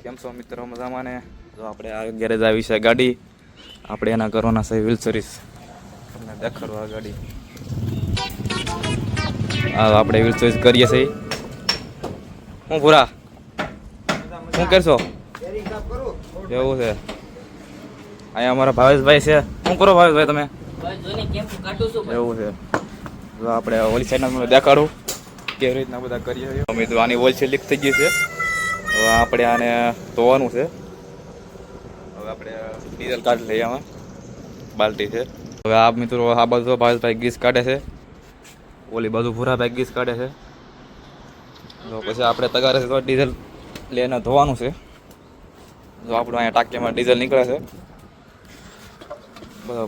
કેમ છો મિત્રો? મજામાં ને? જો આપણે આ ગેરેજ આવી છે ગાડી, આપણે એના કરવાના છે વ્હીલ સર્વિસ. તમને દેખાડો આ ગાડી. હા, આપણે વ્હીલ સર્વિસ કરીએ છીએ. હું પૂરા શું કરશો? એવું છે. અહીંયા અમારા ભાવેશભાઈ છે. શું કરો ભાવેશભાઈ તમે? એવું છે. જો આપણે ઓલી સાઈડના દેખાડું કેવી રીતના બધા કરીએ છીએ. અમે તો આની હોલસેલ લીક થઈ ગઈ છે. હવે આપણે આને ધોવાનું છે. હવે આપણે ડીઝલ કાઢી લઈએ. આમાં બાલ્ટી છે. હવે આ મિત્રો આ બાજુ ભાવેશભાઈ ગીસ કાઢે છે, ઓલી બાજુ ભૂરાભાઈ ગીસ કાઢે છે. તો પછી આપણે તગારે તો ડીઝલ લઈને ધોવાનું છે. જો આપણું અહીંયા ટાંકીમાં ડીઝલ નીકળે છે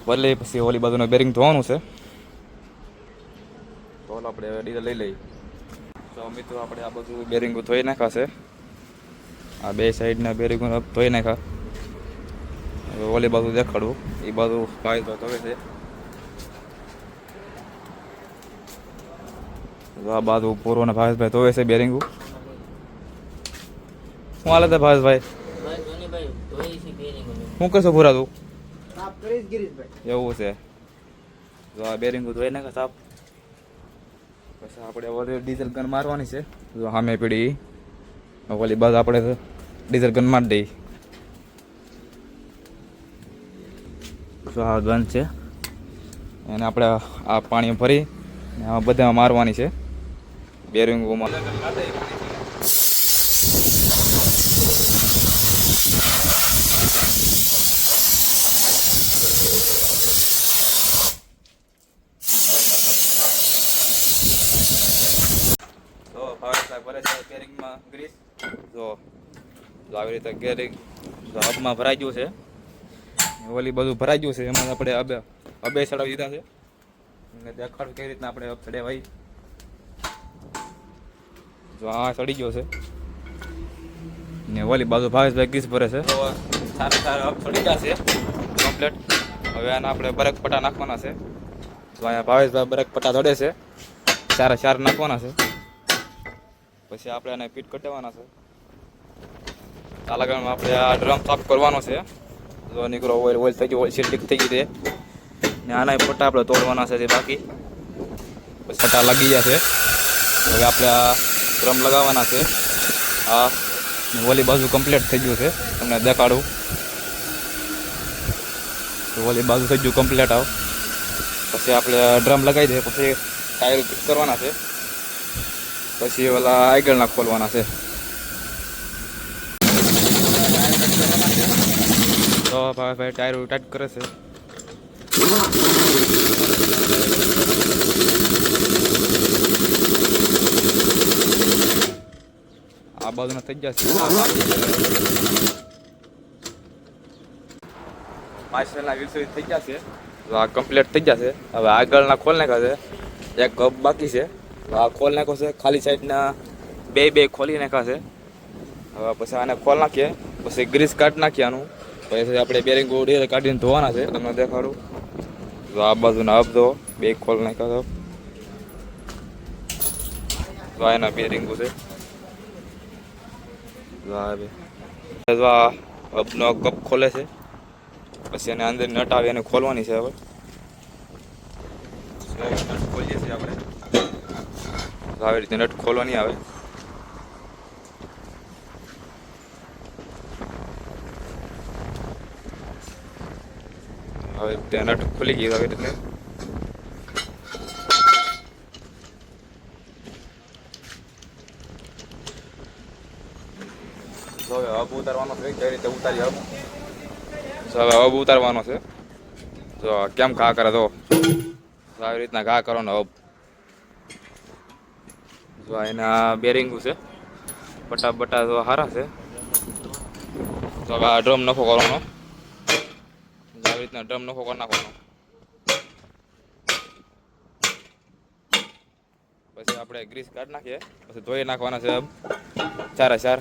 ભલે, પછી ઓલી બાજુનું બેરિંગ ધોવાનું છે. તો આપણે ડીઝલ લઈ લઈએ. તો મિત્રો આપણે આ બાજુ બેરિંગ ધોઈ નાખાશે. આ બે સાઈડના બેરિંગ ધોઈ નાખા. હવે ઓલી બાજુ દેખાડવું, એ બાજુ ભાવેશભાઈ ધોવે છે. આ બાજુ પૂર્વ ને ભાવેશભાઈ ધોવે છે બેરિંગું. શું હાલે છે ભાવેશભાઈ? શું કરશો પૂરા તું? એવું છે. જો આ બેરિંગું ધોઈ નાખે સાફ. પછી આપણે ઓલી ડીઝલ ગન મારવાની છે. જો સામે પીડી ઓલી બાજુ આપણે ડીઝલ ગન મારી દઈએ. જો આ ગન છે એને આપણે આ પાણી ભરી આમાં બધામાં મારવાની છે બેરિંગોમાં. ભરે છે બેરિંગમાં ગ્રીસ. જો આવી રીતે બેરિંગ હબમાં ભરાઈ ગયું છે, ઓલી બધું ભરાઈ ગયું છે. એમાં આપણે અબે ચડાવી દીધા છે. દેખાડું કેવી રીતના આપણે હબ ચડેવાય. જો આ ચડી ગયો છે ને ઓલી બાજુ ભાવેશભાઈ ગીસ ભરે છે. તો સારા સારા હબ ચડી ગયા છે કમ્પ્લીટ. હવે આના આપણે બરક પટ્ટા નાખવાના છે. તો અહીંયા ભાવેશભાઈ બરક પટ્ટા ચડે છે, ચારે ચાર નાખવાના છે. પછી આપણે આને ફીટ કટાવવાના છે. આ લગાડમાં આપણે આ ડ્રમ સાફ કરવાનો છે. જો નીકળો ઓઇલ થઈ ગયું, ઓઇલ સીટ લીક થઈ ગઈ છે ને આના પટ્ટા આપણે તોડવાના છે. બાકી પછી પટ્ટા લાગી ગયા છે. હવે આપણે આ ડ્રમ લગાવવાના છે. આ ઓલી બાજુ કમ્પ્લીટ થઈ ગયું છે, તમને દેખાડું. તો ઓલી બાજુ થઈ ગયું કમ્પ્લીટ. આવ પછી આપણે ડ્રમ લગાવી દઈએ. પછી ટાયર ફિટ કરવાના છે. પછી ઓલા આગળના ખોલવાના છે. તો ભાઈ ટાયર ટાઈટ કરે છે. આ બાજુના થઈ જશે. પાછળના વ્હીલ સર્વિસ થઈ જશે. તો આ કમ્પ્લીટ થઈ જશે. હવે આગળના ખોલ નાખ્યા છે. એક કપ બાકી છે. આ ખોલ નાખ્યો છે. ખાલી સાઈડના બે ખોલી નાખ્યા છે. હવે પછી આને ખોલ નાખીએ. પછી ગ્રીસ કાઢી નાખીએ આનું. પછી આપણે બેરિંગ ઉડીને કાઢીને ધોવાના છે. તમને દેખાડું. તો આ બાજુના હબ ધો બે ખોલ નાખ્યા તો એના બેરિંગો છે. આ હબનો કપ ખોલે છે. પછી એને અંદર નટ આવે એને ખોલવાની છે. હવે નટ ખોલીએ છીએ આપણે. આવી રીતે નટ ખોલવાની આવે. હવે ત્યાં નટ ખુલી ગઈ આવી રીતે. હવે હબ ઉતારવાનો છે. કઈ રીતે ઉતારી હબ? હવે હબ ઉતારવાનો છે. તો કેમ ઘા કરે તો આવી રીતના ઘા કરવાનો હબ. જો એના બેરિંગું છે. પટ્ટા તો સારા છે. તો હવે આ ડ્રમ નફો કરવાનો. આવી રીતના ડ્રમ નફો કરી નાખવાનો. પછી આપણે ગ્રીસ કાઢી નાખીએ. પછી ધોઈ નાખવાના છે ચારે ચાર.